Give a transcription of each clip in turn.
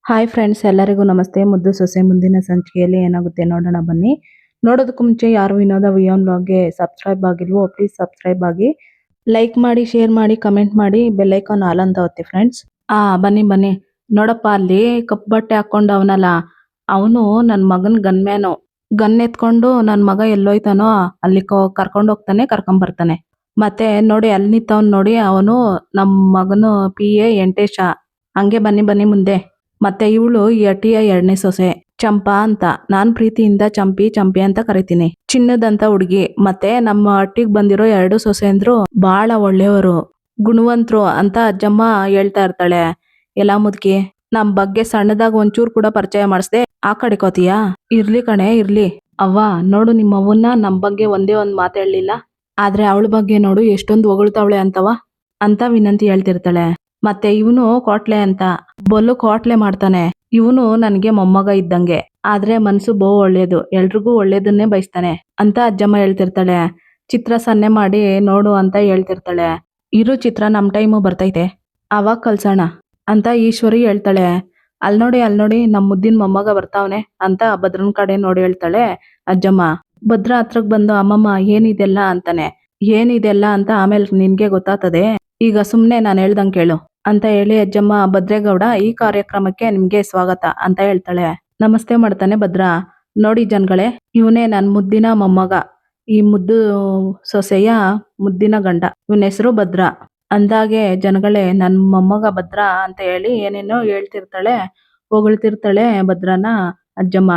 Hi friends, ಎಲ್ಲರಿಗೂ ನಮಸ್ತೆ. ಮುದ್ದು ಸೊಸೆ ಮುಂದಿನ ಸಂಚಿಕೆಯಲ್ಲಿ ಏನಾಗುತ್ತೆ ನೋಡೋಣ ಬನ್ನಿ. ನೋಡೋದಕ್ಕೂ ಮುಂಚೆ ಯಾರು ವಿನೋದ ವಿಯಾನ್ ಬ್ಲಾಗ್ಗೆ ಸಬ್ಸ್ಕ್ರೈಬ್ ಆಗಿಲ್ವೋ ಪ್ಲೀಸ್ ಸಬ್ಸ್ಕ್ರೈಬ್ ಆಗಿ, ಲೈಕ್ ಮಾಡಿ, ಶೇರ್ ಮಾಡಿ, ಕಮೆಂಟ್ ಮಾಡಿ, ಬೆಲ್ ಐಕಾನ್ ಆಲ್ ಅಂತ ಒತ್ತಿ ಫ್ರೆಂಡ್ಸ್. ಬನ್ನಿ ಬನ್ನಿ. ನೋಡಪ್ಪ, ಅಲ್ಲಿ ಕಪ್ಪು ಬಟ್ಟೆ ಹಾಕೊಂಡವನಲ್ಲ, ಅವನು ನನ್ನ ಮಗನ ಗನ್ಮ್ಯಾನು. ಗನ್ ಎತ್ಕೊಂಡು ನನ್ನ ಮಗ ಎಲ್ಲೋಯ್ತಾನೋ ಅಲ್ಲಿ ಕರ್ಕೊಂಡು ಹೋಗ್ತಾನೆ, ಕರ್ಕೊಂಬರ್ತಾನೆ. ಮತ್ತೆ ನೋಡಿ ಅಲ್ಲಿ ನಿಂತವನ್ ನೋಡಿ, ಅವನು ನಮ್ಮ ಮಗನು PA ವೆಂಕಟೇಶ. ಹಂಗೆ ಬನ್ನಿ ಬನ್ನಿ ಮುಂದೆ. ಮತ್ತೆ ಇವಳು ಈ ಅಟಿಯ 2ನೇ ಸೊಸೆ ಚಂಪಾ ಅಂತ. ನಾನ್ ಪ್ರೀತಿಯಿಂದ ಚಂಪಿ ಚಂಪಿ ಅಂತ ಕರಿತೀನಿ. ಚಿನ್ನದಂತ ಹುಡುಗಿ. ಮತ್ತೆ ನಮ್ಮ ಅಟ್ಟಿಗೆ ಬಂದಿರೋ 2 ಸೊಸೆಂದ್ರು ಬಹಳ ಒಳ್ಳೆಯವರು, ಗುಣವಂತರು ಅಂತ ಅಜ್ಜಮ್ಮ ಹೇಳ್ತಾ ಇರ್ತಾಳೆ. ಎಲ್ಲ ಮುದುಕಿ, ನಮ್ ಬಗ್ಗೆ ಸಣ್ಣದಾಗ ಒಂಚೂರು ಕೂಡ ಪರಿಚಯ ಮಾಡಿಸ್ದೆ ಆ ಕಡೆ ಕೋತೀಯಾ? ಇರ್ಲಿ ಕಣೆ ಇರ್ಲಿ. ಅವ್ವ ನೋಡು, ನಿಮ್ಮವ್ವನ್ನ ನಮ್ ಬಗ್ಗೆ ಒಂದೇ ಒಂದ್ ಮಾತು ಹೇಳಲಿಲ್ಲ, ಆದ್ರೆ ಅವಳ ಬಗ್ಗೆ ನೋಡು ಎಷ್ಟೊಂದು ಹೊಗಳ್ತಾವಳೆ ಅಂತವ ಅಂತ ವಿನಂತಿ ಹೇಳ್ತಿರ್ತಾಳೆ. ಮತ್ತೆ ಇವನು ಕೋಟ್ಲೆ ಅಂತ ಬಲ್ಲು ಕೋಟ್ಲೆ ಮಾಡ್ತಾನೆ. ಇವನು ನನಗೆ ಮೊಮ್ಮಗ ಇದ್ದಂಗೆ, ಆದ್ರೆ ಮನ್ಸು ಬಹು ಒಳ್ಳೇದು, ಎಲ್ರಿಗೂ ಒಳ್ಳೇದನ್ನೇ ಬಯಸ್ತಾನೆ ಅಂತ ಅಜ್ಜಮ್ಮ ಹೇಳ್ತಿರ್ತಾಳೆ. ಚಿತ್ರ ಸನ್ನೆ ಮಾಡಿ ನೋಡು ಅಂತ ಹೇಳ್ತಿರ್ತಾಳೆ. ಇರು ಚಿತ್ರ, ನಮ್ ಟೈಮು ಬರ್ತೈತೆ, ಅವಾಗ ಕಲ್ಸೋಣ ಅಂತ ಈಶ್ವರಿ ಹೇಳ್ತಾಳೆ. ಅಲ್ ನೋಡಿ ನಮ್ ಮುದ್ದಿನ ಮೊಮ್ಮಗ ಬರ್ತಾವನೆ ಅಂತ ಭದ್ರನ್ ಕಡೆ ನೋಡಿ ಹೇಳ್ತಾಳೆ ಅಜ್ಜಮ್ಮ. ಭದ್ರ ಹತ್ರಕ್ ಬಂದು ಅಮ್ಮಮ್ಮ ಏನಿದೆಲ್ಲ ಅಂತಾನೆ. ಏನಿದೆಲ್ಲ ಅಂತ ಆಮೇಲೆ ನಿನ್ಗೆ ಗೊತ್ತಾಗ್ತದೆ, ಈಗ ಸುಮ್ನೆ ನಾನು ಹೇಳ್ದಂಗೆ ಕೇಳು ಅಂತ ಹೇಳಿ ಅಜ್ಜಮ್ಮ ಭದ್ರೇಗೌಡ ಈ ಕಾರ್ಯಕ್ರಮಕ್ಕೆ ನಿಮ್ಗೆ ಸ್ವಾಗತ ಅಂತ ಹೇಳ್ತಾಳೆ. ನಮಸ್ತೆ ಮಾಡ್ತಾನೆ ಭದ್ರ. ನೋಡಿ ಜನಗಳೇ, ಇವನೇ ನನ್ ಮುದ್ದಿನ ಮೊಮ್ಮಗ, ಈ ಮುದ್ದು ಸೊಸೆಯ ಮುದ್ದಿನ ಗಂಡ, ಇವನ ಹೆಸರು ಭದ್ರ. ಅಂದಾಗೆ ಜನಗಳೇ, ನನ್ ಮೊಮ್ಮಗ ಭದ್ರ ಅಂತ ಹೇಳಿ ಏನೇನೋ ಹೇಳ್ತಿರ್ತಾಳೆ, ಹೊಗಳ್ತಿರ್ತಾಳೆ ಭದ್ರನ ಅಜ್ಜಮ್ಮ.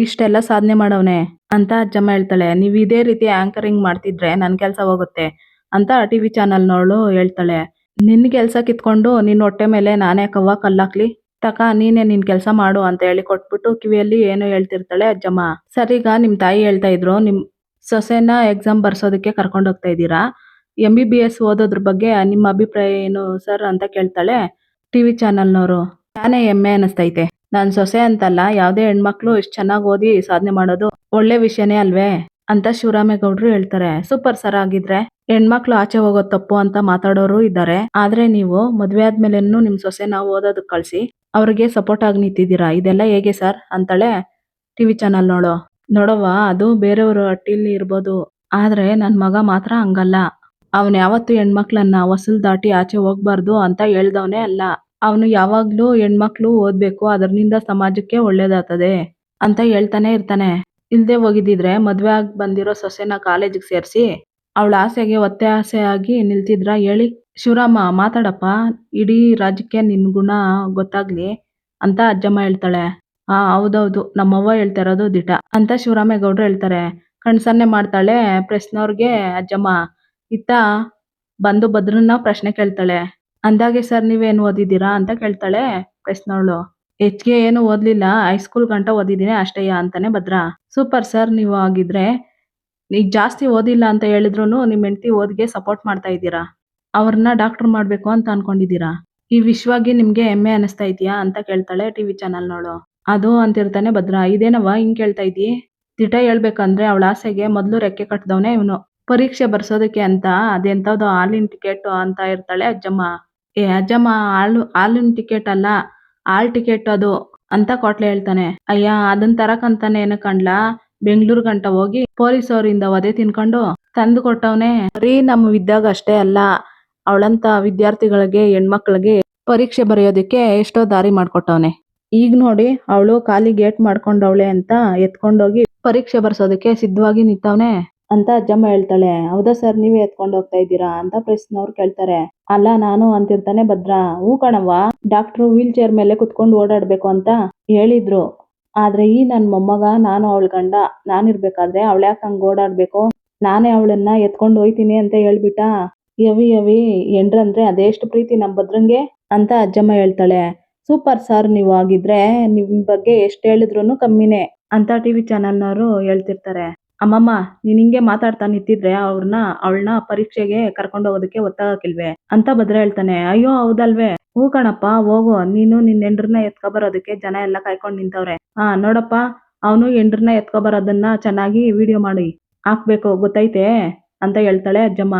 ಇಷ್ಟೆಲ್ಲ ಸಾಧನೆ ಮಾಡವನೆ ಅಂತ ಅಜ್ಜಮ್ಮ ಹೇಳ್ತಾಳೆ. ನೀವ್ ಇದೇ ರೀತಿ ಆಂಕರಿಂಗ್ ಮಾಡ್ತಿದ್ರೆ ನನ್ ಕೆಲ್ಸ ಹೋಗುತ್ತೆ ಅಂತ TV ಚಾನಲ್ನವಳು ಹೇಳ್ತಾಳೆ. ನಿನ್ ಕೆಲ್ಸ ಕಿತ್ಕೊಂಡು ನಿನ್ ಹೊಟ್ಟೆ ಮೇಲೆ ನಾನೇ ಕವ್ವ ಕಲ್ಲಾಕ್ಲಿ, ತಕ ನೀನೇ ನಿನ್ ಕೆಲ್ಸ ಮಾಡು ಅಂತ ಹೇಳಿ ಕೊಟ್ಬಿಟ್ಟು ಕಿವಿಯಲ್ಲಿ ಏನೋ ಹೇಳ್ತಿರ್ತಾಳೆ ಅಜ್ಜಮ್ಮ. ಸರಿಗ ನಿಮ್ ತಾಯಿ ಹೇಳ್ತಾ ಇದ್ರು, ನಿಮ್ ಸೊಸೆನ ಎಕ್ಸಾಮ್ ಬರ್ಸೋದಕ್ಕೆ ಕರ್ಕೊಂಡು ಹೋಗ್ತಾ ಇದ್ದೀರಾ, MBBS ಓದೋದ್ರ ಬಗ್ಗೆ ನಿಮ್ಮ ಅಭಿಪ್ರಾಯ ಏನು ಸರ್ ಅಂತ ಕೇಳ್ತಾಳೆ TV ಚಾನಲ್ನವರು. ನಾನೇ ಹೆಮ್ಮೆ ಅನಿಸ್ತೈತೆ, ನಾನ್ ಸೊಸೆ ಅಂತಲ್ಲ, ಯಾವ್ದೇ ಹೆಣ್ಮಕ್ಳು ಇಷ್ಟು ಚೆನ್ನಾಗಿ ಓದಿ ಸಾಧನೆ ಮಾಡೋದು ಒಳ್ಳೆ ವಿಷಯನೇ ಅಲ್ವೇ ಅಂತ ಶಿವರಾಮೇಗೌಡರು ಹೇಳ್ತಾರೆ. ಸೂಪರ್ ಸರ್, ಆಗಿದ್ರೆ ಹೆಣ್ಮಕ್ಳು ಆಚೆ ಹೋಗೋದು ತಪ್ಪು ಅಂತ ಮಾತಾಡೋರು ಇದ್ದಾರೆ, ಆದ್ರೆ ನೀವು ಮದ್ವೆ ಆದ್ಮೇಲೆನ್ನು ನಿಮ್ ಸೊಸೆನ ಓದೋದಕ್ ಕಳ್ಸಿ ಅವ್ರಿಗೆ ಸಪೋರ್ಟ್ ಆಗಿ ನಿಂತಿದ್ದೀರಾ, ಇದೆಲ್ಲ ಹೇಗೆ ಸರ್ ಅಂತಾಳೆ TV ಚಾನಲ್ ನೋಡು. ನೋಡವ್ವ, ಅದು ಬೇರೆಯವರು ಅಟ್ಟಿಲಿ ಇರ್ಬೋದು, ಆದ್ರೆ ನನ್ ಮಗ ಮಾತ್ರ ಹಂಗಲ್ಲ. ಅವನ್ ಯಾವತ್ತು ಹೆಣ್ಮಕ್ಳನ್ನ ಹೊಸಲ್ ದಾಟಿ ಆಚೆ ಹೋಗ್ಬಾರ್ದು ಅಂತ ಹೇಳ್ದವನೇ ಅಲ್ಲ. ಅವನು ಯಾವಾಗ್ಲೂ ಹೆಣ್ಮಕ್ಳು ಓದ್ಬೇಕು, ಅದರಿಂದ ಸಮಾಜಕ್ಕೆ ಒಳ್ಳೇದಾಗ್ತದೆ ಅಂತ ಹೇಳ್ತಾನೆ ಇರ್ತಾನೆ. ಇಲ್ದೆ ಹೋಗಿದ್ದಿದ್ರೆ ಮದ್ವೆ ಆಗಿ ಬಂದಿರೋ ಸೊಸೆನ ಕಾಲೇಜಿಗೆ ಸೇರಿಸಿ ಅವಳ ಆಸೆಗೆ ಒತ್ತೆ ಆಸೆ ಆಗಿ ನಿಲ್ತಿದ್ರ ಹೇಳಿ? ಶಿವರಾಮ ಮಾತಾಡಪ್ಪ, ಇಡೀ ರಾಜ್ಯಕ್ಕೆ ನಿನ್ ಗುಣ ಗೊತ್ತಾಗ್ಲಿ ಅಂತ ಅಜ್ಜಮ್ಮ ಹೇಳ್ತಾಳೆ. ಹೌದೌದು, ನಮ್ಮವ್ವ ಹೇಳ್ತಾ ಇರೋದು ದಿಟ ಅಂತ ಶಿವರಾಮೇಗೌಡರು ಹೇಳ್ತಾರೆ. ಕಣ್ಸನ್ನೆ ಮಾಡ್ತಾಳೆ ಪ್ರಶ್ನವ್ರಿಗೆ ಅಜ್ಜಮ್ಮ. ಇತ್ತ ಬಂದು ಭದ್ರನ್ನ ಪ್ರಶ್ನೆ ಕೇಳ್ತಾಳೆ. ಅಂದಾಗೆ ಸರ್, ನೀವೇನು ಓದಿದ್ದೀರಾ ಅಂತ ಕೇಳ್ತಾಳೆ ಪ್ರಶ್ನವಳು. ಹೆಚ್ಚಿಗೆ ಏನು ಓದ್ಲಿಲ್ಲ, ಹೈಸ್ಕೂಲ್ ಗಂಟ ಓದಿದ್ದೀನಿ ಅಷ್ಟೇಯ ಅಂತಾನೆ ಭದ್ರ. ಸೂಪರ್ ಸರ್, ನೀವು ಆಗಿದ್ರೆ ಈಗ ಜಾಸ್ತಿ ಓದಿಲ್ಲ ಅಂತ ಹೇಳಿದ್ರು ನಿಮ್ ಹೆಂಡತಿ ಓದ್ಗೆ ಸಪೋರ್ಟ್ ಮಾಡ್ತಾ ಇದ್ದೀರಾ, ಅವ್ರನ್ನ ಡಾಕ್ಟರ್ ಮಾಡ್ಬೇಕು ಅಂತ ಅನ್ಕೊಂಡಿದ್ದೀರಾ, ಈ ವಿಶ್ವಾಗಿ ನಿಮ್ಗೆ ಹೆಮ್ಮೆ ಅನಿಸ್ತಾ ಇದೆಯಾ ಅಂತ ಕೇಳ್ತಾಳೆ TV ಚಾನಲ್ನವಳು. ಅದು ಅಂತಿರ್ತಾನೆ ಭದ್ರ. ಇದೇನವ್ವ ಹಿಂಗ್ ಕೇಳ್ತಾ ಇದ್ದೀ? ದಿಟ ಹೇಳ್ಬೇಕಂದ್ರೆ ಅವಳ ಆಸೆಗೆ ಮೊದ್ಲು ರೆಕ್ಕೆ ಕಟ್ಟಿದವನೇ ಇವನು. ಪರೀಕ್ಷೆ ಬರ್ಸೋದಕ್ಕೆ ಅಂತ ಅದೆಂತವ್ದೋ ಹಾಲಿನ ಟಿಕೆಟ್ ಅಂತ ಇರ್ತಾಳೆ ಅಜ್ಜಮ್ಮ. ಅಜ್ಜಮ್ಮ, ಹಾಲಿನ ಟಿಕೆಟ್ ಅಲ್ಲ, ಹಾಲ್ ಟಿಕೆಟ್ ಅದು ಅಂತ ಕೋಟ್ಲೆ ಹೇಳ್ತಾನೆ. ಅಯ್ಯ, ಅದನ್ ತರಕಂತಾನೆ ಏನು ಕಂಡ್ಲಾ, ಬೆಂಗಳೂರು ಗಂಟ ಹೋಗಿ ಪೊಲೀಸ್ ಅವರಿಂದ ವಧೆ ತಿನ್ಕೊಂಡು ತಂದು ಕೊಟ್ಟವನೇ. ಬರೀ ನಮ್ಮ ಇದ್ದಾಗ ಅಷ್ಟೇ ಅಲ್ಲ, ಅವಳಂತ ವಿದ್ಯಾರ್ಥಿಗಳಿಗೆ, ಹೆಣ್ಮಕ್ಳಿಗೆ ಪರೀಕ್ಷೆ ಬರೆಯೋದಕ್ಕೆ ಎಷ್ಟೋ ದಾರಿ ಮಾಡ್ಕೊಟ್ಟವನೆ. ಈಗ ನೋಡಿ, ಅವಳು ಖಾಲಿ ಗೇಟ್ ಮಾಡ್ಕೊಂಡವಳೆ ಅಂತ ಎತ್ಕೊಂಡೋಗಿ ಪರೀಕ್ಷೆ ಬರ್ಸೋದಕ್ಕೆ ಸಿದ್ಧವಾಗಿ ನಿಂತವನೆ ಅಂತ ಅಜ್ಜಮ್ಮ ಹೇಳ್ತಾಳೆ. ಹೌದಾ ಸರ್, ನೀವೇ ಎತ್ಕೊಂಡು ಹೋಗ್ತಾ ಇದ್ದೀರಾ ಅಂತ ಪ್ರಶ್ನವ್ರು ಕೇಳ್ತಾರೆ. ಅಲ್ಲ ನಾನು ಅಂತಿರ್ತಾನೆ ಭದ್ರ. ಹೂ ಕಣವ್ವ, ಡಾಕ್ಟ್ರು ವೀಲ್ ಚೇರ್ ಮೇಲೆ ಕುತ್ಕೊಂಡು ಓಡಾಡ್ಬೇಕು ಅಂತ ಹೇಳಿದ್ರು, ಆದ್ರೆ ಈ ನನ್ ಮೊಮ್ಮಗ, ನಾನು ಅವಳ ಗಂಡ, ನಾನಿರ್ಬೇಕಾದ್ರೆ ಅವಳ್ಯಾಕೆ ಹಂಗ್ ಓಡಾಡ್ಬೇಕು, ನಾನೇ ಅವಳನ್ನ ಎತ್ಕೊಂಡು ಹೋಯ್ತೀನಿ ಅಂತ ಹೇಳ್ಬಿಟ್ಟ. ಯವಿ ಎಂಡ್ರಂದ್ರೆ ಅದೆಷ್ಟು ಪ್ರೀತಿ ನಮ್ ಭದ್ರಂಗೆ ಅಂತ ಅಜ್ಜಮ್ಮ ಹೇಳ್ತಾಳೆ. ಸೂಪರ್ ಸರ್, ನೀವು ಆಗಿದ್ರೆ ನಿಮ್ ಬಗ್ಗೆ ಎಷ್ಟು ಹೇಳಿದ್ರು ಕಮ್ಮಿನೇ ಅಂತ TV ಚಾನಲ್ನವರು ಹೇಳ್ತಿರ್ತಾರೆ. ಅಮ್ಮಮ್ಮ, ನೀನ್ ಹಿಂಗೆ ಮಾತಾಡ್ತಾ ನಿಂತಿದ್ರೆ ಅವಳನ್ನ ಪರೀಕ್ಷೆಗೆ ಕರ್ಕೊಂಡು ಹೋಗೋದಕ್ಕೆ ಒತ್ತಾಗಕ್ಕಿಲ್ವೇ ಅಂತ ಭದ್ರ ಹೇಳ್ತಾನೆ. ಅಯ್ಯೋ ಹೌದಲ್ವೇ, ಹೂ ಕಣಪ್ಪ, ಹೋಗು, ನೀನು ನಿನ್ ಹೆಂಡ್ರನ್ನ ಎತ್ಕೊಬರೋದಕ್ಕೆ ಜನ ಎಲ್ಲ ಕಾಯ್ಕೊಂಡು ನಿಂತವ್ರೆ. ನೋಡಪ್ಪ, ಅವನು ಹೆಂಡ್ರನ್ನ ಎತ್ಕೊಬರೋದನ್ನ ಚೆನ್ನಾಗಿ ವಿಡಿಯೋ ಮಾಡಿ ಹಾಕ್ಬೇಕು, ಗೊತ್ತೈತೆ ಅಂತ ಹೇಳ್ತಾಳೆ ಅಜ್ಜಮ್ಮ.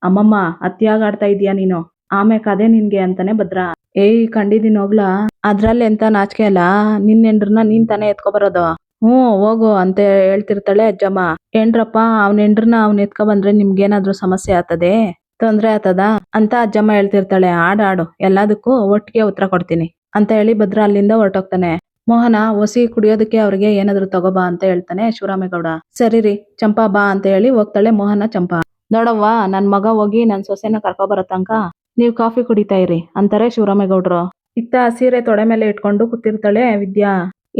ಅಮ್ಮಮ್ಮ, ಅತಿಯಾಗಿ ಆಡ್ತಾ ಇದೀಯಾ ನೀನು ಆಮ್ಯಾಕ ಅದೇ ನಿನ್ಗೆ ಅಂತಾನೆ ಭದ್ರ. ಏಯ್ ಕಂಡಿದೀನಿ ಹೋಗ್ಲಾ, ಅದ್ರಲ್ಲಿ ಎಂತ ನಾಚಿಕೆ ಅಲ್ಲ, ನಿನ್ ಹೆಂಡ್ರನ್ನ ನೀನ್ ತಾನೇ ಎತ್ಕೊ ಬರೋದು. ಹ್ಞೂ ಹೋಗು ಅಂತ ಹೇಳ್ತಿರ್ತಾಳೆ ಅಜ್ಜಮ್ಮ. ಏನ್ರಪ್ಪ ಅವ್ನ ಹೆಂಡ್ರನ್ನ ಅವ್ನ್ ಎತ್ಕೊ ಬಂದ್ರೆ ನಿಮ್ಗೇನಾದ್ರೂ ಸಮಸ್ಯೆ ಆಗ್ತದೆ, ತೊಂದ್ರೆ ಆಗ್ತದ ಅಂತ ಅಜ್ಜಮ್ಮ ಹೇಳ್ತಿರ್ತಾಳೆ. ಆಡು ಎಲ್ಲದಕ್ಕೂ ಒಟ್ಟಿಗೆ ಉತ್ತರ ಕೊಡ್ತೀನಿ ಅಂತ ಹೇಳಿ ಭದ್ರ ಅಲ್ಲಿಂದ ಹೊರಟೋಗ್ತಾನೆ. ಮೋಹನ ಒಸಿ ಕುಡಿಯೋದಕ್ಕೆ ಅವ್ರಿಗೆ ಏನಾದ್ರು ತಗೋಬಾ ಅಂತ ಹೇಳ್ತಾನೆ ಶಿವರಾಮೇಗೌಡ. ಸರಿ ರೀ ಚಂಪಾ ಬಾ ಅಂತ ಹೇಳಿ ಹೋಗ್ತಾಳೆ ಮೋಹನ ಚಂಪಾ. ನೋಡವ್ವ ನನ್ ಮಗ ಹೋಗಿ ನನ್ ಸೊಸೆನ ಕರ್ಕೊ ಬರೋ ತನಕ ನೀವ್ ಕಾಫಿ ಕುಡಿತಾ ಇರಿ ಅಂತಾರೆ ಶಿವರಾಮೇಗೌಡ್ರು. ಇತ್ತ ಸೀರೆ ತೊಡೆ ಮೇಲೆ ಇಟ್ಕೊಂಡು ಕೂತಿರ್ತಾಳೆ ವಿದ್ಯಾ.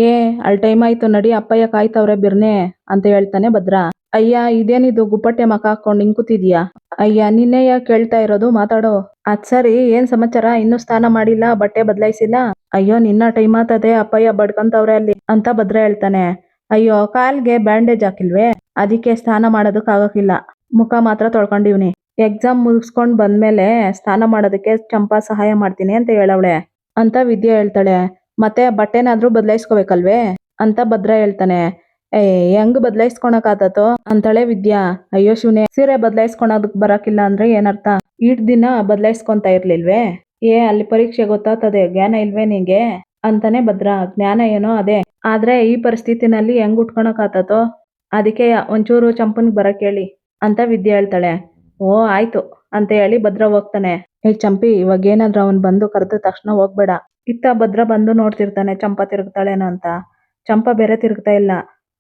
ಏ ಅಲ್ಲಿ ಟೈಮ್ ಆಯ್ತು ನಡಿ, ಅಪ್ಪಯ್ಯ ಕಾಯ್ತವ್ರೆ ಬಿರ್ನೆ ಅಂತ ಹೇಳ್ತಾನೆ ಭದ್ರ. ಅಯ್ಯ ಇದೇನಿದು ಗುಪ್ಪಟ್ಟೆ ಮಕ ಹಾಕೊಂಡು ಹಿಂಗ್ ಕೂತಿದ್ಯಾ? ಅಯ್ಯ ನಿನ್ನೆಯ ಕೇಳ್ತಾ ಇರೋದು, ಮಾತಾಡೋ. ಅದ್ ಸರಿ ಏನ್ ಸಮಾಚಾರ, ಇನ್ನೂ ಸ್ನಾನ ಮಾಡಿಲ್ಲ, ಬಟ್ಟೆ ಬದಲಾಯಿಸಿಲ್ಲ? ಅಯ್ಯೋ ನಿನ್ನ ಟೈಮ್ ಆತದೆ, ಅಪ್ಪಯ್ಯ ಬಡ್ಕಂತವ್ರೆ ಅಲ್ಲಿ ಅಂತ ಭದ್ರ ಹೇಳ್ತಾನೆ. ಅಯ್ಯೋ ಕಾಲ್ಗೆ ಬ್ಯಾಂಡೇಜ್ ಹಾಕಿಲ್ವೇ, ಅದಕ್ಕೆ ಸ್ನಾನ ಮಾಡೋದಕ್ ಆಗಕ್ಕಿಲ್ಲ, ಮುಖ ಮಾತ್ರ ತೊಳ್ಕೊಂಡಿವ್ನಿ. ಎಕ್ಸಾಮ್ ಮುಗಿಸ್ಕೊಂಡ್ ಬಂದ್ಮೇಲೆ ಸ್ನಾನ ಮಾಡೋದಕ್ಕೆ ಚಂಪಾ ಸಹಾಯ ಮಾಡ್ತೀನಿ ಅಂತ ಹೇಳವಳೆ ಅಂತ ವಿದ್ಯಾ ಹೇಳ್ತಾಳೆ. ಮತ್ತೆ ಬಟ್ಟೆನಾದ್ರೂ ಬದಲಾಯಿಸ್ಕೋಬೇಕಲ್ವೇ ಅಂತ ಭದ್ರ ಹೇಳ್ತಾನೆ. ಹೆಂಗ್ ಬದಲಾಯಿಸ್ಕೊಳಕ್ ಆತತೋ ಅಂತಾಳೆ ವಿದ್ಯಾ. ಅಯ್ಯೋ ಶಿವನೇ, ಸೀರೆ ಬದಲಾಯಿಸ್ಕೊಳೋದಕ್ ಬರಕಿಲ್ಲ ಅಂದ್ರೆ ಏನರ್ಥ, ಈಟ್ ದಿನ ಬದಲಾಯಿಸ್ಕೊಂತ ಇರ್ಲಿಲ್ವೇ? ಅಲ್ಲಿ ಪರೀಕ್ಷೆ ಗೊತ್ತಾಗ್ತದೆ, ಜ್ಞಾನ ಇಲ್ವೇ ನಿಂಗೆ ಅಂತಾನೆ ಭದ್ರ. ಜ್ಞಾನ ಏನೋ ಅದೇ, ಆದ್ರೆ ಈ ಪರಿಸ್ಥಿತಿನಲ್ಲಿ ಹೆಂಗ್ ಉಟ್ಕೊಳಕ್ ಆತತೋ, ಅದಕ್ಕೆ ಒಂಚೂರು ಚಂಪನ್ಗ್ ಬರಕ್ ಹೇಳಿ ಅಂತ ವಿದ್ಯಾ ಹೇಳ್ತಾಳೆ. ಓ ಆಯ್ತು ಅಂತ ಹೇಳಿ ಭದ್ರ ಹೋಗ್ತಾನೆ. ಚಂಪಿ ಇವಾಗ ಏನಾದ್ರೂ ಅವನ್ ಬಂದು ಕರೆದ ತಕ್ಷಣ ಹೋಗ್ಬೇಡ. ಇತ್ತ ಭದ್ರ ಬಂದು ನೋಡ್ತಿರ್ತಾನೆ ಚಂಪಾ ತಿರುಗ್ತಾಳೇನೋ ಅಂತ. ಚಂಪಾ ಬೇರೆ ತಿರುಗ್ತಾ ಇಲ್ಲ,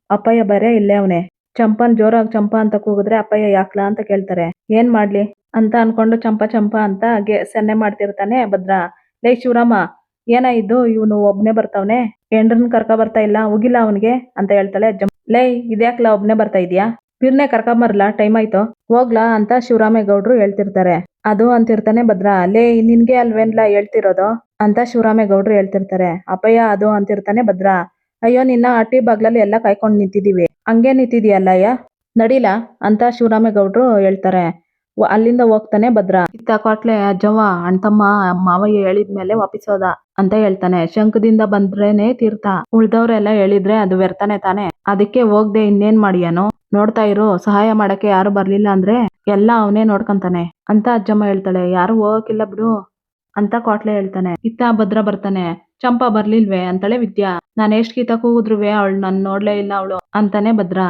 ಅಪ್ಪಯ್ಯ ಬೇರೆ ಇಲ್ಲೇ ಅವನೇ. ಚಂಪನ್ ಜೋರಾಗಿ ಚಂಪಾ ಅಂತ ಕೂಗಿದ್ರೆ ಅಪ್ಪಯ್ಯ ಯಾಕ್ಲಾ ಅಂತ ಕೇಳ್ತಾರೆ. ಏನ್ ಮಾಡ್ಲಿ ಅಂತ ಅನ್ಕೊಂಡು ಚಂಪಾ ಚಂಪಾ ಅಂತ ಸನ್ನೆ ಮಾಡ್ತಿರ್ತಾನೆ ಭದ್ರ. ಲೇ ಶಿವರಾಮ, ಏನಾಯ್ತು ಇವನು ಒಬ್ನೇ ಬರ್ತಾವನೆ, ಹೆಂಡ್ರನ್ ಕರ್ಕ ಬರ್ತಾ ಇಲ್ಲ, ಹೋಗಿಲ್ಲ ಅವನ್ಗೆ ಅಂತ ಹೇಳ್ತಾಳೆ ಅಜ್ಜಮ್ಮ. ಲೇ ಇದ್ಯಾಕ್ಲಾ ಒಬ್ನೇ ಬರ್ತಾ ಇದ್ಯಾ, ಬಿರ್ನೆ ಕರ್ಕೊಂಬರ್ಲಾ, ಟೈಮ್ ಆಯ್ತು ಹೋಗ್ಲಾ ಅಂತ ಶಿವರಾಮೇಗೌಡ್ರು ಹೇಳ್ತಿರ್ತಾರೆ. ಅದು ಅಂತಿರ್ತಾನೆ ಭದ್ರ. ಲೇ ನಿನ್ಗೆ ಅಲ್ವೇನ್ಲಾ ಹೇಳ್ತಿರೋದು ಅಂತ ಶಿವರಾಮೇಗೌಡ್ರು ಹೇಳ್ತಿರ್ತಾರೆ. ಅಪ್ಪಯ್ಯ ಅದು ಅಂತಿರ್ತಾನೆ ಭದ್ರ. ಅಯ್ಯೋ ನಿನ್ನ ಅಟ್ಟಿ ಬಾಗ್ಲಲ್ಲಿ ಎಲ್ಲ ಕಾಯ್ಕೊಂಡು ನಿಂತಿದೀವಿ, ಹಂಗೆ ನಿಂತಿದೀಯಲ್ಲಯ್ಯ, ನಡಿಲಾ ಅಂತ ಶಿವರಾಮೇಗೌಡ್ರು ಹೇಳ್ತಾರೆ. ಅಲ್ಲಿಂದ ಹೋಗ್ತಾನೆ ಭದ್ರ. ಇತ್ತ ಕೊಟ್ಲೆ ಅಜ್ಜವ್ವ ಅಣ್ತಮ್ಮ ಮಾವಯ್ಯ ಹೇಳಿದ್ಮೇಲೆ ವಾಪಿಸೋದ ಅಂತ ಹೇಳ್ತಾನೆ. ಶಂಕದಿಂದ ಬಂದ್ರೇನೆ ತೀರ್ಥ, ಉಳ್ದವ್ರೆಲ್ಲ ಹೇಳಿದ್ರೆ ಅದು ವ್ಯರ್ಥನೆ ತಾನೆ, ಅದಕ್ಕೆ ಹೋಗ್ದೆ ಇನ್ನೇನ್ ಮಾಡಿಯಾನು, ನೋಡ್ತಾ ಇರು, ಸಹಾಯ ಮಾಡಕ್ಕೆ ಯಾರು ಬರ್ಲಿಲ್ಲ ಅಂದ್ರೆ ಎಲ್ಲ ಅವನೇ ನೋಡ್ಕಂತಾನೆ ಅಂತ ಅಜ್ಜಮ್ಮ ಹೇಳ್ತಾಳೆ. ಯಾರು ಹೋಗಕ್ಕಿಲ್ಲ ಬಿಡು ಅಂತ ಕೋಟ್ಲೆ ಹೇಳ್ತಾನೆ. ಇತ್ತ ಭದ್ರ ಬರ್ತಾನೆ. ಚಂಪಾ ಬರ್ಲಿಲ್ವೇ ಅಂತಾಳೆ ವಿದ್ಯಾ. ನಾನ್ ಎಷ್ಟ್ ಕಿತ ಕೂಗುದ್ರುವೆ ಅವಳು ನನ್ ನೋಡ್ಲೇ ಇಲ್ಲ ಅವಳು ಅಂತಾನೆ ಭದ್ರ.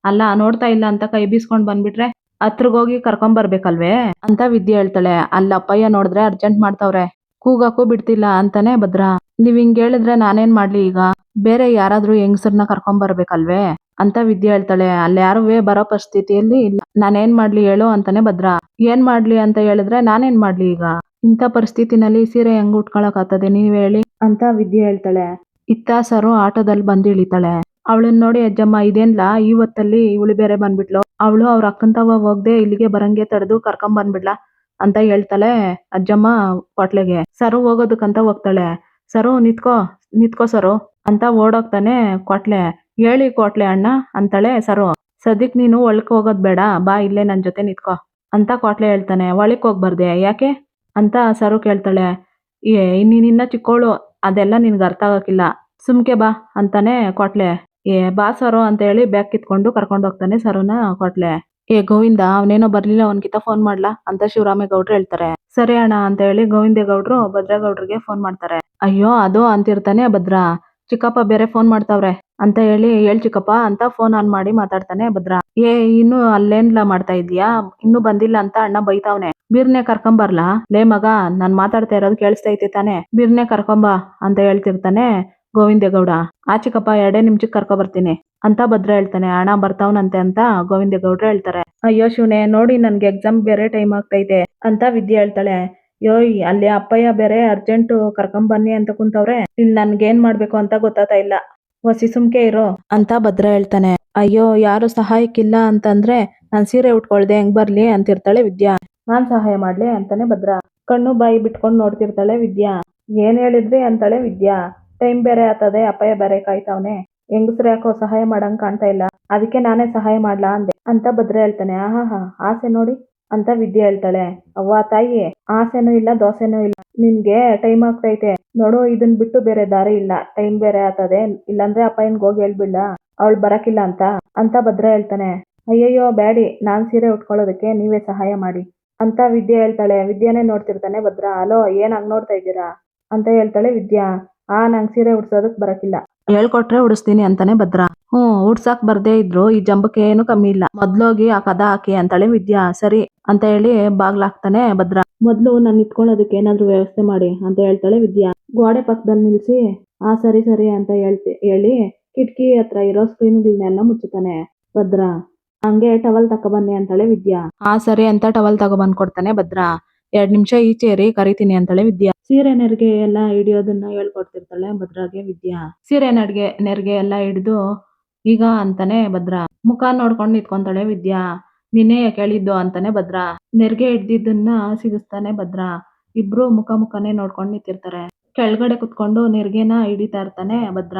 ಅಲ್ಲ ನೋಡ್ತಾ ಇಲ್ಲ ಅಂತ ಕೈ ಬೀಸ್ಕೊಂಡ್ ಬಂದ್ಬಿಟ್ರೆ ಹತ್ರಗೋಗಿ ಕರ್ಕೊಂಬರ್ಬೇಕಲ್ವೇ ಅಂತ ವಿದ್ಯೆ ಹೇಳ್ತಾಳೆ. ಅಲ್ಲ ಅಪ್ಪಯ್ಯ ನೋಡಿದ್ರೆ ಅರ್ಜೆಂಟ್ ಮಾಡ್ತಾವ್ರೆ, ಕೂಗಕ್ಕೂ ಬಿಡ್ತಿಲ್ಲ ಅಂತಾನೆ ಭದ್ರ. ನೀವ್ ಹಿಂಗ್ ಹೇಳಿದ್ರೆ ನಾನೇನ್ ಮಾಡ್ಲಿ ಈಗ, ಬೇರೆ ಯಾರಾದ್ರೂ ಹೆಂಗಸರ್ನ ಕರ್ಕೊಂಬರ್ಬೇಕಲ್ವೇ ಅಂತ ವಿದ್ಯೆ ಹೇಳ್ತಾಳೆ. ಅಲ್ಲಿ ಯಾರುವೆ ಬರೋ ಪರಿಸ್ಥಿತಿಯಲ್ಲಿ ಇಲ್ಲ, ನಾನೇನ್ ಮಾಡ್ಲಿ ಹೇಳು ಅಂತಾನೆ ಭದ್ರ. ಏನ್ ಮಾಡ್ಲಿ ಅಂತ ಹೇಳಿದ್ರೆ ನಾನೇನ್ ಮಾಡ್ಲಿ ಈಗ, ಇಂಥ ಪರಿಸ್ಥಿತಿನಲ್ಲಿ ಸೀರೆ ಹೆಂಗ್ ಉಟ್ಕೊಳಕ್ ಆಗ್ತದೆ ನೀವ್ ಹೇಳಿ ಅಂತ ವಿದ್ಯೆ ಹೇಳ್ತಾಳೆ. ಇತ್ತ ಸರು ಆಟೋದಲ್ಲಿ ಬಂದು ಇಳಿತಾಳೆ. ಅವಳನ್ನ ನೋಡಿ ಅಜ್ಜಮ್ಮ, ಇದೇನ್ಲಾ ಈ ಹೊತ್ತಲ್ಲಿ ಇವಳು ಬೇರೆ ಬಂದ್ಬಿಟ್ಲು, ಅವಳು ಅವ್ರ ಅಕ್ಕಂತವ ಹೋಗ್ದೆ ಇಲ್ಲಿಗೆ ಬರಂಗೆ ತಡೆದು ಕರ್ಕೊಂಬಂದ್ಬಿಡ್ಲಾ ಅಂತ ಹೇಳ್ತಾಳೆ ಅಜ್ಜಮ್ಮ ಕೊಟ್ಲೆಗೆ. ಸರು ಹೋಗೋದಕ್ಕಂತ ಹೋಗ್ತಾಳೆ. ಸರು ನಿತ್ಕೋ ಸರು ಅಂತ ಓಡೋಗ್ತಾನೆ ಕೊಟ್ಲೆ. ಹೇಳಿ ಕೊಟ್ಲೆ ಅಣ್ಣ ಅಂತಾಳೆ ಸರು. ಸದ್ಯಕ್ ನೀನು ಒಳಕ್ ಹೋಗೋದ್ ಬೇಡ, ಬಾ ಇಲ್ಲೇ ನನ್ ಜೊತೆ ನಿತ್ಕೋ ಅಂತ ಕೊಟ್ಲೆ ಹೇಳ್ತಾನೆ. ಒಳಕ್ ಹೋಗ್ಬಾರ್ದೆ ಯಾಕೆ ಅಂತ ಸರು ಕೇಳ್ತಾಳೆ. ನೀನಿನ್ನ ಚಿಕ್ಕೋಳು, ಅದೆಲ್ಲ ನಿನ್ಗೆ ಅರ್ಥ ಆಗಕ್ಕಿಲ್ಲ, ಸುಮ್ಕೆ ಬಾ ಅಂತಾನೆ ಕೊಟ್ಲೆ. ಬಾ ಸರು ಅಂತ ಹೇಳಿ ಬ್ಯಾಗ್ ಕಿತ್ಕೊಂಡು ಕರ್ಕೊಂಡು ಹೋಗ್ತಾನೆ ಸರುನ ಕೊಟ್ಲೆ. ಗೋವಿಂದ ಅವನೇನೋ ಬರ್ಲಿಲ್ಲ, ಅವನ್ಗಿತ ಫೋನ್ ಮಾಡ್ಲಾ ಅಂತ ಶಿವರಾಮೇಗೌಡ್ರು ಹೇಳ್ತಾರೆ. ಸರಿ ಅಣ್ಣ ಅಂತ ಹೇಳಿ ಗೋವಿಂದೇಗೌಡ್ರು ಭದ್ರಗೌಡ್ರಿಗೆ ಫೋನ್ ಮಾಡ್ತಾರೆ. ಅಯ್ಯೋ ಅದು ಅಂತಿರ್ತಾನೆ ಭದ್ರ. ಚಿಕ್ಕಪ್ಪ ಬೇರೆ ಫೋನ್ ಮಾಡ್ತಾವ್ರೆ ಅಂತ ಹೇಳಿ, ಹೇಳ್ ಚಿಕ್ಕಪ್ಪ ಅಂತ ಫೋನ್ ಆನ್ ಮಾಡಿ ಮಾತಾಡ್ತಾನೆ ಭದ್ರ. ಇನ್ನು ಅಲ್ಲೇನ್ಲಾ ಮಾಡ್ತಾ ಇದ್ಯಾ, ಇನ್ನು ಬಂದಿಲ್ಲ ಅಂತ ಅಣ್ಣ ಬೈತಾವ್ನೆ, ಬಿರ್ನೆ ಕರ್ಕೊಂಬರ್ಲಾ? ಲೇ ಮಗ, ನಾನ್ ಮಾತಾಡ್ತಾ ಇರೋದು ಕೇಳಿಸ್ತೈತೆ ತಾನೆ, ಬಿರ್ನೆ ಕರ್ಕೊಂಬಾ ಅಂತ ಹೇಳ್ತಿರ್ತಾನೆ ಗೋವಿಂದೇಗೌಡ. ಚಿಕ್ಕಪ್ಪ 2 ನಿಮಿಷಕ್ಕೆ ಕರ್ಕೊ ಬರ್ತೀನಿ ಅಂತ ಭದ್ರ ಹೇಳ್ತಾನೆ. ಅಣ್ಣ ಬರ್ತಾವನಂತೆ ಅಂತ ಗೋವಿಂದೇಗೌಡ್ರು ಹೇಳ್ತಾರೆ. ಅಯ್ಯೋ ಶಿವನೇ, ನೋಡಿ ನನ್ಗೆ ಎಕ್ಸಾಮ್ ಬೇರೆ ಟೈಮ್ ಆಗ್ತೈತೆ ಅಂತ ವಿದ್ಯೆ ಹೇಳ್ತಾಳೆ. ಅಲ್ಲಿ ಅಪ್ಪಯ್ಯ ಬೇರೆ ಅರ್ಜೆಂಟ್ ಕರ್ಕೊಂಬನ್ನಿ ಅಂತ ಕುಂತವ್ರೆ, ಇನ್ ನನ್ಗೇನ್ ಮಾಡ್ಬೇಕು ಅಂತ ಗೊತ್ತಾಗ್ತಾ ಇಲ್ಲ, ಹೊಸಿ ಸುಮ್ಕೆ ಇರೋ ಅಂತ ಭದ್ರ ಹೇಳ್ತಾನೆ. ಅಯ್ಯೋ ಯಾರು ಸಹಾಯಕ್ಕಿಲ್ಲ ಅಂತಂದ್ರೆ ನಾನ್ ಸೀರೆ ಉಟ್ಕೊಳ್ದೆ ಹೆಂಗ್ ಬರ್ಲಿ ಅಂತಿರ್ತಾಳೆ ವಿದ್ಯಾ. ನಾನ್ ಸಹಾಯ ಮಾಡ್ಲಿ ಅಂತಾನೆ ಭದ್ರ. ಕಣ್ಣು ಬಾಯಿ ಬಿಟ್ಕೊಂಡ್ ನೋಡ್ತಿರ್ತಾಳೆ ವಿದ್ಯಾ. ಏನ್ ಹೇಳಿದ್ರಿ ಅಂತಾಳೆ ವಿದ್ಯಾ. ಟೈಮ್ ಬೇರೆ ಆಗ್ತದೆ, ಅಪ್ಪಯ್ಯ ಬೇರೆ ಕಾಯ್ತಾವ್ನೆ, ಹೆಂಗಸ್ರು ಯಾಕೋ ಸಹಾಯ ಮಾಡಂಗ್ ಕಾಣ್ತಾ ಇಲ್ಲ, ಅದಕ್ಕೆ ನಾನೇ ಸಹಾಯ ಮಾಡ್ಲಾ ಅಂದೆ ಅಂತ ಭದ್ರ ಹೇಳ್ತಾನೆ. ಆಸೆ ನೋಡಿ ಅಂತ ವಿದ್ಯೆ ಹೇಳ್ತಾಳೆ. ಅವ್ವ ತಾಯಿ, ಆಸೆನೂ ಇಲ್ಲ ದೋಸೆನೂ ಇಲ್ಲ, ನಿನ್ಗೆ ಟೈಮ್ ಆಗ್ತೈತೆ ನೋಡು, ಇದನ್ ಬಿಟ್ಟು ಬೇರೆ ದಾರಿ ಇಲ್ಲ, ಟೈಮ್ ಬೇರೆ ಆಗ್ತದೆ, ಇಲ್ಲಾಂದ್ರೆ ಅಪ್ಪಯ್ಯನ್ಗ್ ಹೋಗಿ ಹೇಳ್ಬಿಡ್ಲಾ ಅವಳು ಬರಕಿಲ್ಲ ಅಂತ ಭದ್ರ ಹೇಳ್ತಾನೆ. ಅಯ್ಯಯ್ಯೋ ಬ್ಯಾಡಿ, ನಾನ್ ಸೀರೆ ಉಟ್ಕೊಳ್ಳೋದಕ್ಕೆ ನೀವೇ ಸಹಾಯ ಮಾಡಿ ಅಂತ ವಿದ್ಯಾ ಹೇಳ್ತಾಳೆ. ವಿದ್ಯಾನೇ ನೋಡ್ತಿರ್ತಾನೆ ಭದ್ರ. ಹಲೋ, ಏನ್ ಹಂಗ್ ನೋಡ್ತಾ ಇದ್ದೀರಾ ಅಂತ ಹೇಳ್ತಾಳೆ ವಿದ್ಯಾ. ನಂಗ್ ಸೀರೆ ಉಡ್ಸೋದಕ್ ಬರಕಿಲ್ಲ, ಹೇಳ್ಕೊಟ್ರೆ ಉಡಿಸ್ತೀನಿ ಅಂತಾನೆ ಭದ್ರ. ಉಡ್ಸಕ್ ಬರ್ದೇ ಇದ್ರು ಈ ಜಂಬಕ್ಕೆ ಏನು ಕಮ್ಮಿ ಇಲ್ಲ, ಮೊದ್ಲೋಗಿ ಆ ಕದ ಹಾಕಿ ಅಂತಾಳೆ ವಿದ್ಯಾ. ಸರಿ ಅಂತ ಹೇಳಿ ಬಾಗ್ಲಾಕ್ತಾನೆ ಭದ್ರ. ಮೊದ್ಲು ನಾನು ನಿಂತ್ಕೊಳ್ಳೋದಕ್ಕೆ ಏನಾದ್ರೂ ವ್ಯವಸ್ಥೆ ಮಾಡಿ ಅಂತ ಹೇಳ್ತಾಳೆ ವಿದ್ಯಾ. ಗೋಡೆ ಪಕ್ಕದಲ್ಲಿ ನಿಲ್ಸಿ ಸರಿ ಸರಿ ಅಂತ ಹೇಳಿ ಕಿಟಕಿ ಹತ್ರ ಇರೋ ಸ್ಕ್ರೀನ್ಗಳನ್ನೆಲ್ಲ ಮುಚ್ಚುತ್ತಾನೆ ಭದ್ರ. ಹಂಗೆ ಟವಲ್ ತಗೊಬನ್ನಿ ಅಂತಾಳೆ ವಿದ್ಯಾ. ಸರಿ ಅಂತ ಟವಲ್ ತಗೊಬಂದ್ ಕೊಡ್ತಾನೆ ಭದ್ರ. 2 ನಿಮಿಷ ಈಚೆ ಇರಿ, ಕರಿತೀನಿ ಅಂತಾಳೆ ವಿದ್ಯಾ. ಸೀರೆ ನೆರಿಗೆ ಎಲ್ಲ ಹಿಡಿಯೋದನ್ನ ಹೇಳ್ಕೊಡ್ತಿರ್ತಾಳೆ ಭದ್ರಾಗೆ ವಿದ್ಯಾ. ಸೀರೆ ನೆರಿಗೆ ಎಲ್ಲ ಹಿಡಿದು ಈಗ ಅಂತಾನೆ ಭದ್ರ. ಮುಖ ನೋಡ್ಕೊಂಡು ನಿಂತ್ಕೊಂತಾಳೆ ವಿದ್ಯಾ. ನಿನ್ನೆ ಕೇಳಿದ್ದು ಅಂತಾನೆ ಭದ್ರ. ನೆರಿಗೆ ಹಿಡ್ದಿದ್ದನ್ನ ಸಿಗಿಸ್ತಾನೆ ಭದ್ರ. ಇಬ್ರು ಮುಖನೇ ನೋಡ್ಕೊಂಡು ನಿಂತಿರ್ತಾರೆ. ಕೆಳಗಡೆ ಕುತ್ಕೊಂಡು ನೆರಿಗೆನ ಹಿಡಿತಾ ಇರ್ತಾನೆ ಭದ್ರ.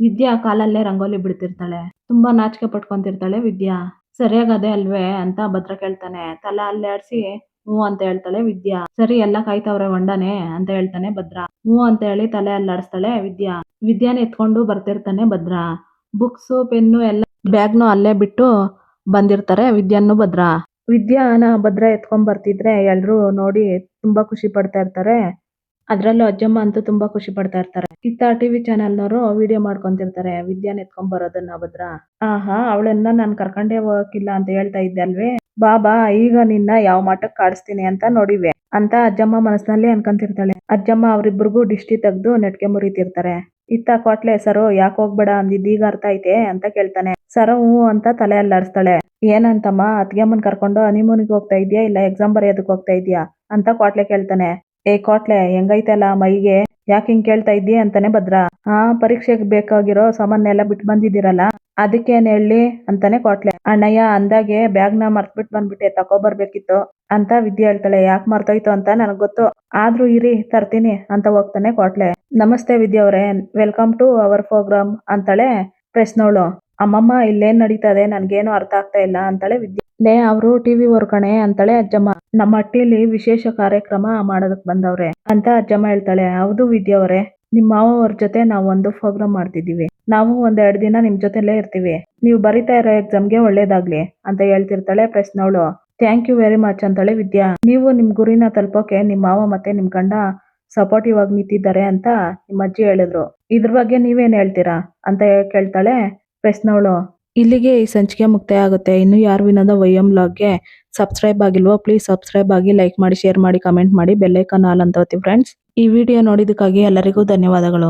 ವಿದ್ಯಾ ಕಾಲಲ್ಲೇ ರಂಗೋಲಿ ಬಿಡ್ತಿರ್ತಾಳೆ. ತುಂಬಾ ನಾಚಿಕೆ ಪಟ್ಕೊಂತಿರ್ತಾಳೆ ವಿದ್ಯಾ. ಸರಿಯಾಗದೆ ಅಲ್ವೇ ಅಂತ ಭದ್ರ ಕೇಳ್ತಾನೆ. ತಲೆ ಅಲ್ಲಾಡ್ಸಿ ಹ್ಞೂ ಅಂತ ಹೇಳ್ತಾಳೆ ವಿದ್ಯಾ. ಸರಿ, ಎಲ್ಲ ಕಾಯ್ತವ್ರೆ ಹೊಂಡನೆ ಅಂತ ಹೇಳ್ತಾನೆ ಭದ್ರ. ಹ್ಞೂ ಅಂತ ಹೇಳಿ ತಲೆ ಅಲ್ಲಾಡಿಸ್ತಾಳೆ ವಿದ್ಯಾ. ವಿದ್ಯಾನ ಎತ್ಕೊಂಡು ಬರ್ತಿರ್ತಾನೆ ಭದ್ರ. ಬುಕ್ಸು ಪೆನ್ನು ಎಲ್ಲ ಬ್ಯಾಗ್ನು ಅಲ್ಲೇ ಬಿಟ್ಟು ಬಂದಿರ್ತಾರೆ ವಿದ್ಯಾನು ಭದ್ರ. ವಿದ್ಯಾನ ಭದ್ರ ಎತ್ಕೊಂಡ್ ಬರ್ತಿದ್ರೆ ಎಲ್ರು ನೋಡಿ ತುಂಬಾ ಖುಷಿ ಪಡ್ತಾ ಇರ್ತಾರೆ. ಅದ್ರಲ್ಲೂ ಅಜ್ಜಮ್ಮ ಅಂತೂ ತುಂಬಾ ಖುಷಿ ಪಡ್ತಾ ಇರ್ತಾರೆ. ಇತ್ತ ಟಿವಿ ಚಾನೆಲ್ನವರು ವಿಡಿಯೋ ಮಾಡ್ಕೊಂತಿರ್ತಾರೆ ವಿದ್ಯಾನ ಎತ್ಕೊಂಡ್ ಬರೋದನ್ನ ಭದ್ರ. ಅವಳನ್ನ ನಾನ್ ಕರ್ಕೊಂಡೇ ಹೋಗಕ್ಕಿಲ್ಲ ಅಂತ ಹೇಳ್ತಾ ಇದ್ದೆ ಅಲ್ವೇ, ಬಾ ಈಗ ನಿನ್ನ ಯಾವ ಮಟ್ಟಕ್ಕೆ ಕಾಡಿಸ್ತೀನಿ ಅಂತ ನೋಡಿವೆ ಅಂತ ಅಜ್ಜಮ್ಮ ಮನಸ್ಸಿನಲ್ಲಿ ಅನ್ಕೊಂತಿರ್ತಾಳೆ. ಅಜ್ಜಮ್ಮ ಅವ್ರಿಬ್ರಿಗೂ ದಿಷ್ಟಿ ತೆಗ್ದು ನೆಟ್ಗೆ ಮುರಿತಿರ್ತಾರೆ. ಇತ್ತ ಕೊಟ್ಲೆ, ಸರು ಯಾಕೆ ಹೋಗ್ಬೇಡ ಅಂದಿದ್ದು ಈಗ ಅರ್ಥ ಐತೆ ಅಂತ ಕೇಳ್ತಾನೆ. ಸರು ಹ್ಞೂ ಅಂತ ತಲೆ ಅಲ್ಲಾಡಿಸ್ತಾಳೆ. ಏನಂತಮ್ಮ, ಅತ್ಗೆಮ್ಮನ್ ಕರ್ಕೊಂಡು ಹನಿಮೂನಿಗೆ ಹೋಗ್ತಾ ಇದ್ಯಾ ಇಲ್ಲ ಎಕ್ಸಾಮ್ ಬರೆಯೋದಕ್ಕೆ ಹೋಗ್ತಾ ಇದ್ಯಾ ಅಂತ ಕೊಟ್ಲೆ ಕೇಳ್ತಾನೆ. ಕೊಟ್ಲೆ, ಹೆಂಗೈತಲ್ಲ ಮೈಗೆ, ಯಾಕೆ ಹಿಂಗ್ ಕೇಳ್ತಾ ಇದ್ದೀ ಅಂತಾನೆ ಭದ್ರ. ಪರೀಕ್ಷೆಗೆ ಬೇಕಾಗಿರೋ ಸಾಮಾನೆಲ್ಲ ಬಿಟ್ಟು ಬಂದಿದ್ದೀರಲ್ಲ, ಅದಕ್ಕೇನ್ ಹೇಳಿ ಅಂತಾನೆ ಕೊಟ್ಲೆ. ಅಣ್ಣಯ್ಯ ಅಂದಾಗೆ ಬ್ಯಾಗ್ನ ಮರ್ತ್ಬಿಟ್ಟು ಬಂದ್ಬಿಟ್ಟೆ, ತಗೊಬರ್ಬೇಕಿತ್ತು ಅಂತ ವಿದ್ಯೆ ಹೇಳ್ತಾಳೆ. ಯಾಕೆ ಮರ್ತೋಯ್ತು ಅಂತ ನನಗ್ ಗೊತ್ತು, ಆದ್ರೂ ಇರಿ ತರ್ತೀನಿ ಅಂತ ಹೋಗ್ತಾನೆ ಕೊಟ್ಲೆ. ನಮಸ್ತೆ ವಿದ್ಯಾ ಅವರೇ, ವೆಲ್ಕಮ್ ಟು ಅವರ್ ಪ್ರೋಗ್ರಾಮ್ ಅಂತಾಳೆ ಪ್ರಶ್ನೋಳು. ಅಮ್ಮಮ್ಮ, ಇಲ್ಲೇನ್ ನಡೀತದೆ ನನ್ಗೇನು ಅರ್ಥ ಆಗ್ತಾ ಇಲ್ಲ ಅಂತಾಳೆ ವಿದ್ಯೆ. ಅವರು ಟಿವಿ ಕಣೆ ಅಂತಾಳೆ ಅಜ್ಜಮ್ಮ. ನಮ್ಮ ಹಟ್ಟಿಲಿ ವಿಶೇಷ ಕಾರ್ಯಕ್ರಮ ಮಾಡೋದಕ್ ಬಂದವ್ರೆ ಅಂತ ಅಜ್ಜಮ್ಮ ಹೇಳ್ತಾಳೆ. ಹೌದು ವಿದ್ಯಾ ಅವರೇ, ನಿಮ್ ಮಾವವ್ರ ಜೊತೆ ನಾವು ಒಂದು ಪ್ರೋಗ್ರಾಮ್ ಮಾಡ್ತಿದೀವಿ. ನಾವು 1-2 ದಿನ ನಿಮ್ ಜೊತೆಲೇ ಇರ್ತೀವಿ. ನೀವು ಬರಿತಾ ಇರೋ ಎಕ್ಸಾಮ್ಗೆ ಒಳ್ಳೇದಾಗ್ಲಿ ಅಂತ ಹೇಳ್ತಿರ್ತಾಳೆ ಪ್ರಶ್ನವಳು. ಥ್ಯಾಂಕ್ ಯು ವೆರಿ ಮಚ್ ಅಂತಾಳೆ ವಿದ್ಯಾ. ನೀವು ನಿಮ್ ಗುರಿನ ತಲುಪೋಕೆ ನಿಮ್ ಮಾವ ಮತ್ತೆ ನಿಮ್ ಗಂಡ ಸಪೋರ್ಟಿವ್ ಆಗಿ ನಿಂತಿದ್ದಾರೆ ಅಂತ ನಿಮ್ಮ ಅಜ್ಜಿ ಹೇಳಿದ್ರು. ಇದ್ರ ಬಗ್ಗೆ ನೀವೇನ್ ಹೇಳ್ತೀರಾ ಅಂತ ಕೇಳ್ತಾಳೆ ಪ್ರಶ್ನವಳು. ಇಲ್ಲಿಗೆ ಈ ಸಂಚಿಕೆ ಮುಕ್ತಾಯ ಆಗುತ್ತೆ. ಇನ್ನು ಯಾರು ವಿನೋದ ವೈಎಂ ಬ್ಲಾಗ್ಗೆ ಸಬ್ಸ್ಕ್ರೈಬ್ ಆಗಿಲ್ವೋ ಪ್ಲೀಸ್ ಸಬ್ಸ್ಕ್ರೈಬ್ ಆಗಿ, ಲೈಕ್ ಮಾಡಿ, ಶೇರ್ ಮಾಡಿ, ಕಮೆಂಟ್ ಮಾಡಿ, ಬೆಲ್ ಐಕಾನ್ ಆಲ್ ಅಂತ ಒತ್ತಿ ಫ್ರೆಂಡ್ಸ್. ಈ ವಿಡಿಯೋ ನೋಡಿದಕ್ಕಾಗಿ ಎಲ್ಲರಿಗೂ ಧನ್ಯವಾದಗಳು.